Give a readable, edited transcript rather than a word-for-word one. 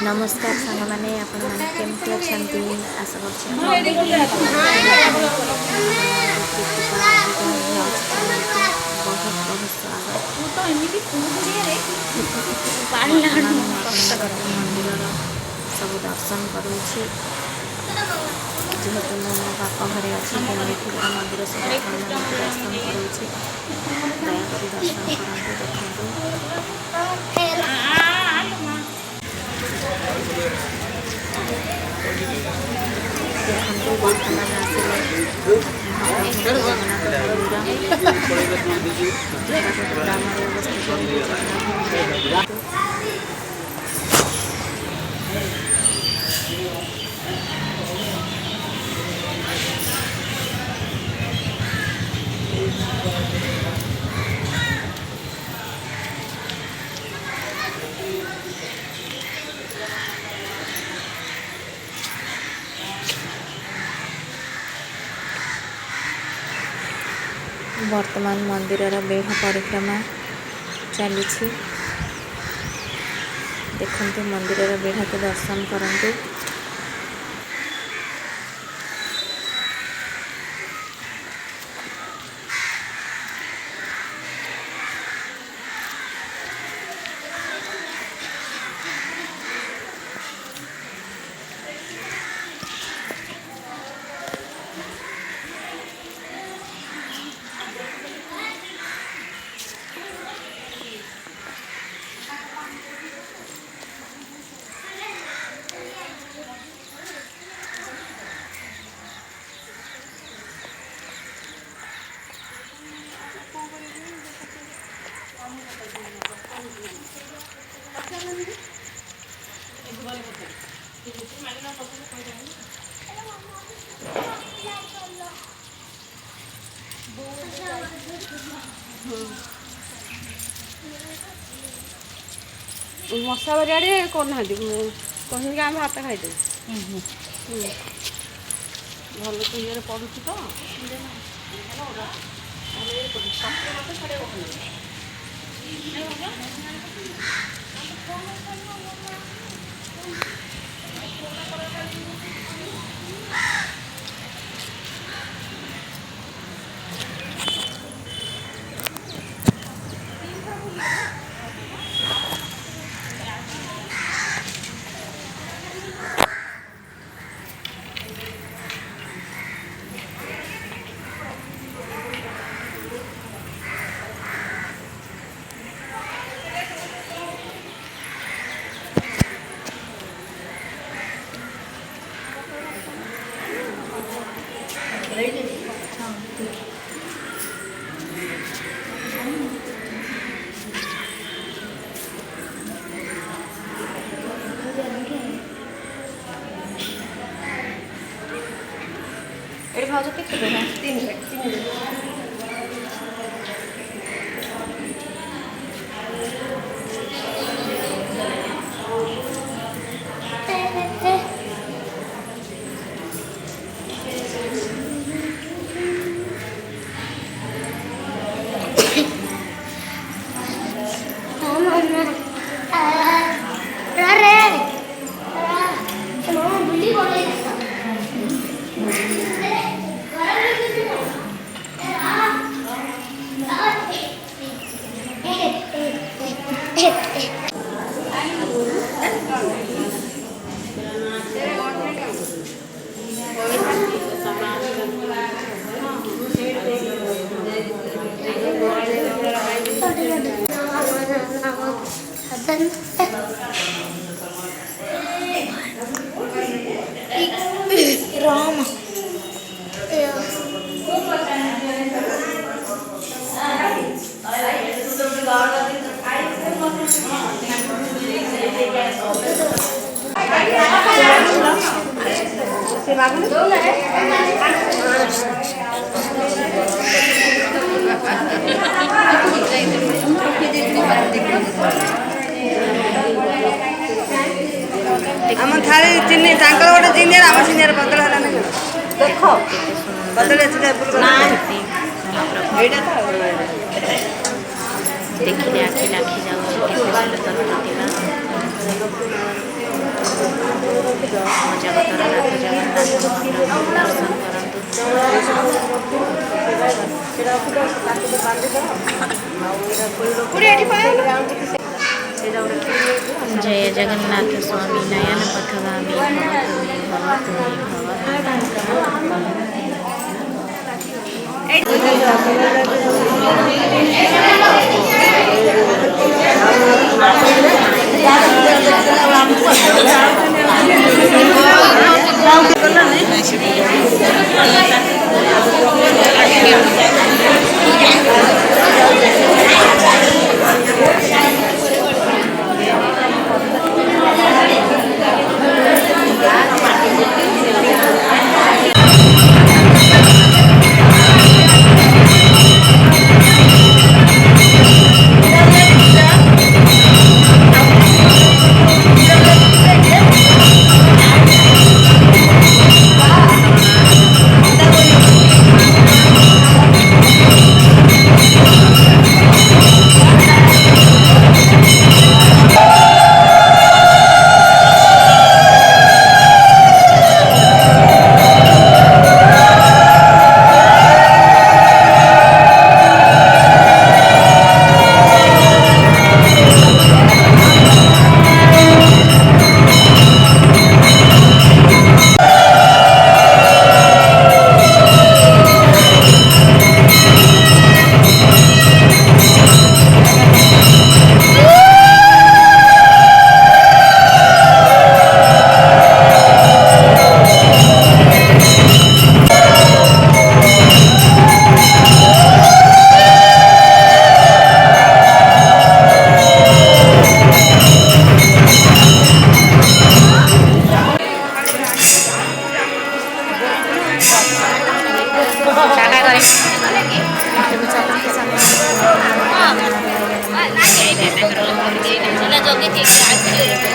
नमस्कार सांग मैंने आपण मैंने केमती अच्छा आशा कर बहुत बहुत स्वागत मंदिर सब दर्शन करुँची जेहेतु मो बापा घरे अच्छी मंदिर सब दर्शन करुँची दयाकोरी दर्शन करते देखो वर्तमान वर्तमान मंदिर बेढ़ा परिक्रमा चली देखते मंदिर बेढ़ा को दर्शन करंतु। मशा बारे करना कहते आम भात खाईदे भल तो ये पड़ू तो ये भाव के तीन राम आम थाली चिन्ह गोटे जिनियर आम सिनियर बदल है देख बदल देखिए आखि लाखी जाऊँ केते सुंदर प्रतिमा। ଜଗତର ନାଥ ଜଗନ୍ନାଥ ମହାପ୍ରଭୁ ଦର୍ଶନ କରନ୍ତୁ। ଜୟ ଜଗନ୍ନାଥ ସ୍ୱାମୀ ନୟନ ପଥଗାମୀ ଭବ ତୁମେ ଜଗି